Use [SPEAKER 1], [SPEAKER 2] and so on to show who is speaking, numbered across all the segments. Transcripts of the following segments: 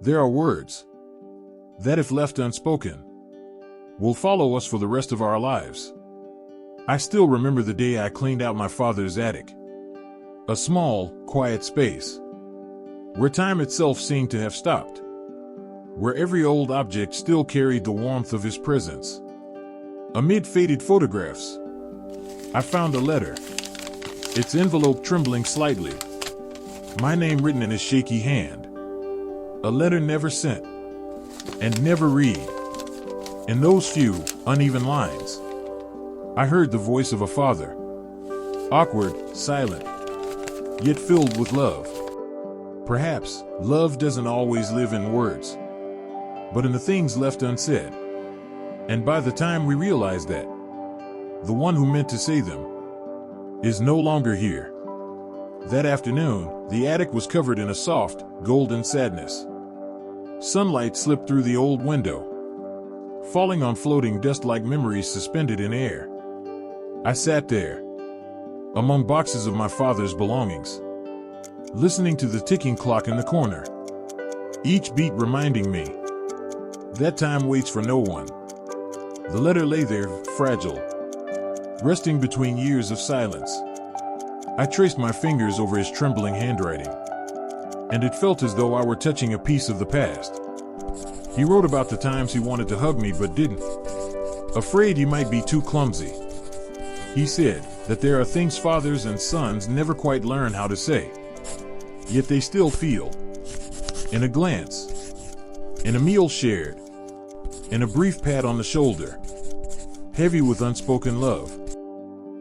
[SPEAKER 1] There are words that, if left unspoken, will follow us for the rest of our lives. I still remember the day I cleaned out my father's attic. A small, quiet space, where time itself seemed to have stopped, where every old object still carried the warmth of his presence. Amid faded photographs, I found a letter, its envelope trembling slightly, my name written in a shaky hand. A letter never sent, and never read. In those few, uneven lines, I heard the voice of a father, awkward, silent, yet filled with love. Perhaps love doesn't always live in words, but in the things left unsaid. And by the time we realize that, the one who meant to say them is no longer here. That afternoon, the attic was covered in a soft, golden sadness. Sunlight slipped through the old window, falling on floating dust like memories suspended in air. I sat there, among boxes of my father's belongings, listening to the ticking clock in the corner, each beat reminding me that time waits for no one. The letter lay there, fragile, resting between years of silence. I traced my fingers over his trembling handwriting, and it felt as though I were touching a piece of the past. He wrote about the times he wanted to hug me but didn't, afraid he might be too clumsy. He said that there are things fathers and sons never quite learn how to say, yet they still feel. In a glance, in a meal shared, in a brief pat on the shoulder, heavy with unspoken love.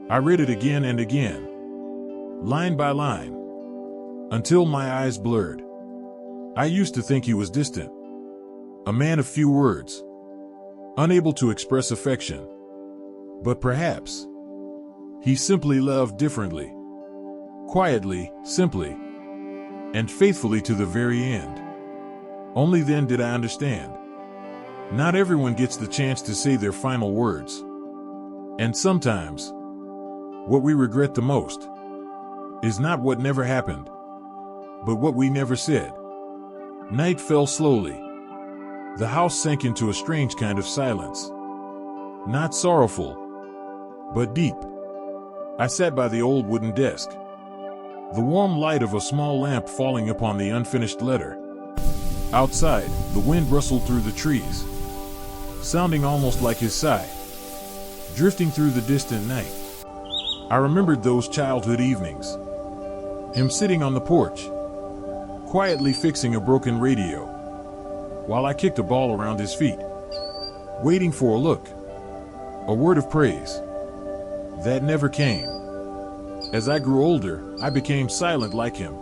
[SPEAKER 1] I read it again and again, line by line, until my eyes blurred. I used to think he was distant, a man of few words, unable to express affection. But perhaps he simply loved differently, quietly, simply, and faithfully to the very end. Only then did I understand. Not everyone gets the chance to say their final words. And sometimes, what we regret the most is not what never happened, but what we never said. Night fell slowly. The house sank into a strange kind of silence. Not sorrowful, but deep. I sat by the old wooden desk, the warm light of a small lamp falling upon the unfinished letter. Outside, the wind rustled through the trees, sounding almost like his sigh, drifting through the distant night. I remembered those childhood evenings, him sitting on the porch, quietly fixing a broken radio, while I kicked a ball around his feet, waiting for a look, a word of praise. That never came. As I grew older, I became silent like him.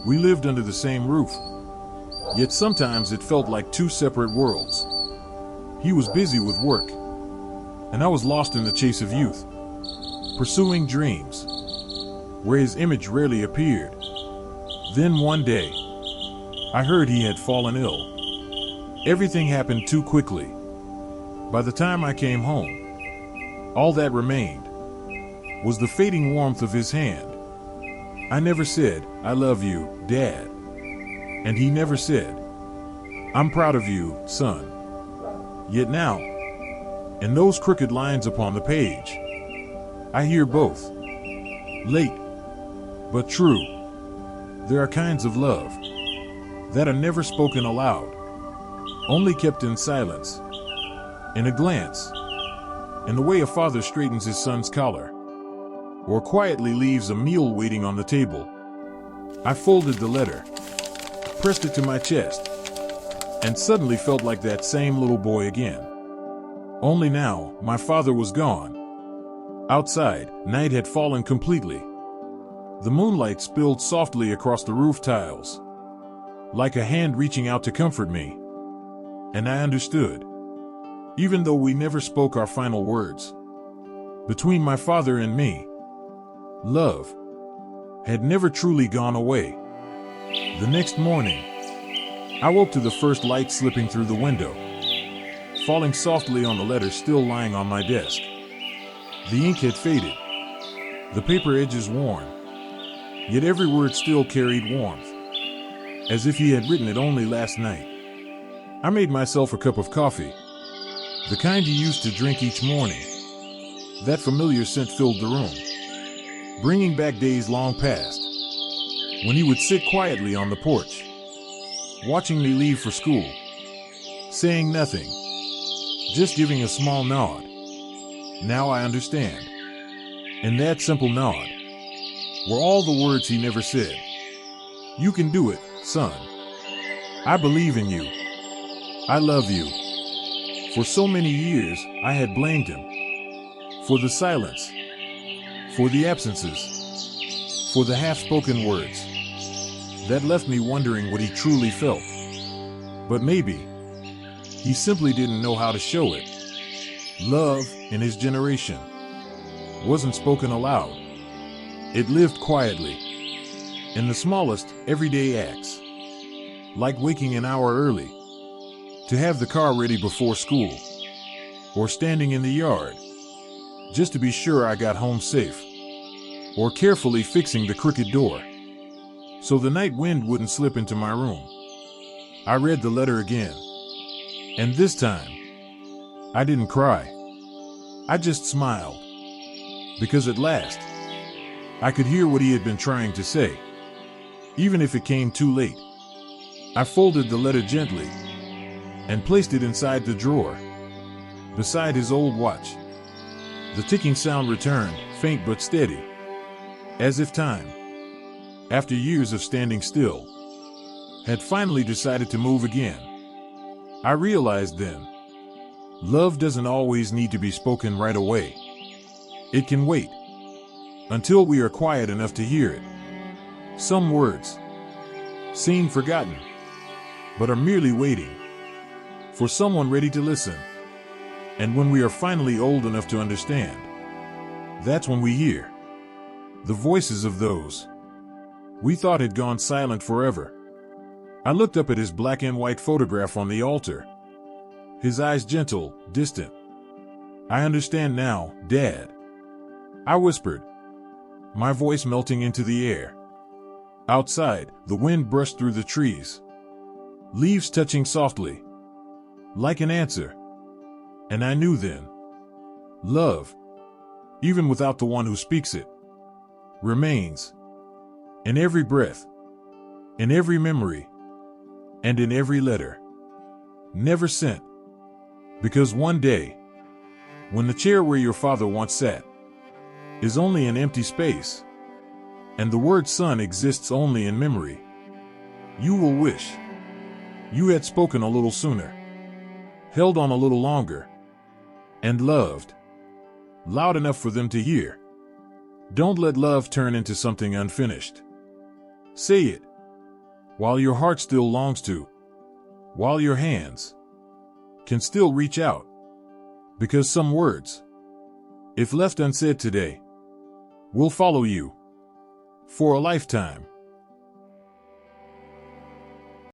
[SPEAKER 1] We lived under the same roof, yet sometimes it felt like two separate worlds. He was busy with work, and I was lost in the chase of youth, pursuing dreams where his image rarely appeared. Then one day, I heard he had fallen ill. Everything happened too quickly. By the time I came home, all that remained was the fading warmth of his hand. I never said, "I love you, Dad." And he never said, "I'm proud of you, son." Yet now, in those crooked lines upon the page, I hear both. Late, but true. There are kinds of love that are never spoken aloud, only kept in silence, in a glance, in the way a father straightens his son's collar, or quietly leaves a meal waiting on the table. I folded the letter, pressed it to my chest, and suddenly felt like that same little boy again. Only now, my father was gone. Outside, night had fallen completely. The moonlight spilled softly across the roof tiles, like a hand reaching out to comfort me. And I understood. Even though we never spoke our final words, between my father and me, love had never truly gone away. The next morning, I woke to the first light slipping through the window, falling softly on the letter still lying on my desk. The ink had faded, the paper edges worn, yet every word still carried warmth. as if he had written it only last night. I made myself a cup of coffee, the kind you used to drink each morning. That familiar scent filled the room, bringing back days long past, when he would sit quietly on the porch, watching me leave for school, saying nothing, just giving a small nod. Now I understand. In that simple nod were all the words he never said. You can do it, son. I believe in you. I love you. For so many years, I had blamed him for the silence, for the absences, for the half-spoken words that left me wondering what he truly felt. But maybe he simply didn't know how to show it. Love, in his generation, wasn't spoken aloud. It lived quietly, in the smallest, everyday acts, like waking an hour early to have the car ready before school, or standing in the yard just to be sure I got home safe, or carefully fixing the crooked door so the night wind wouldn't slip into my room. I read the letter again, and this time, I didn't cry. I just smiled, because at last, I could hear what he had been trying to say, even if it came too late. I folded the letter gently and placed it inside the drawer, beside his old watch. The ticking sound returned, faint but steady, as if time, after years of standing still, had finally decided to move again. I realized then, love doesn't always need to be spoken right away. It can wait until we are quiet enough to hear it. Some words seem forgotten, but are merely waiting for someone ready to listen. And when we are finally old enough to understand, that's when we hear the voices of those we thought had gone silent forever. I looked up at his black and white photograph on the altar, his eyes gentle, distant. I understand now, Dad, I whispered, my voice melting into the air. Outside, the wind brushed through the trees, leaves touching softly, like an answer. And I knew then, love, even without the one who speaks it, remains in every breath, in every memory, and in every letter never sent. Because one day, when the chair where your father once sat is only an empty space, and the word son exists only in memory, you will wish you had spoken a little sooner, held on a little longer, and loved loud enough for them to hear. Don't let love turn into something unfinished. Say it while your heart still longs to, while your hands can still reach out. Because some words, if left unsaid today, will follow you for a lifetime.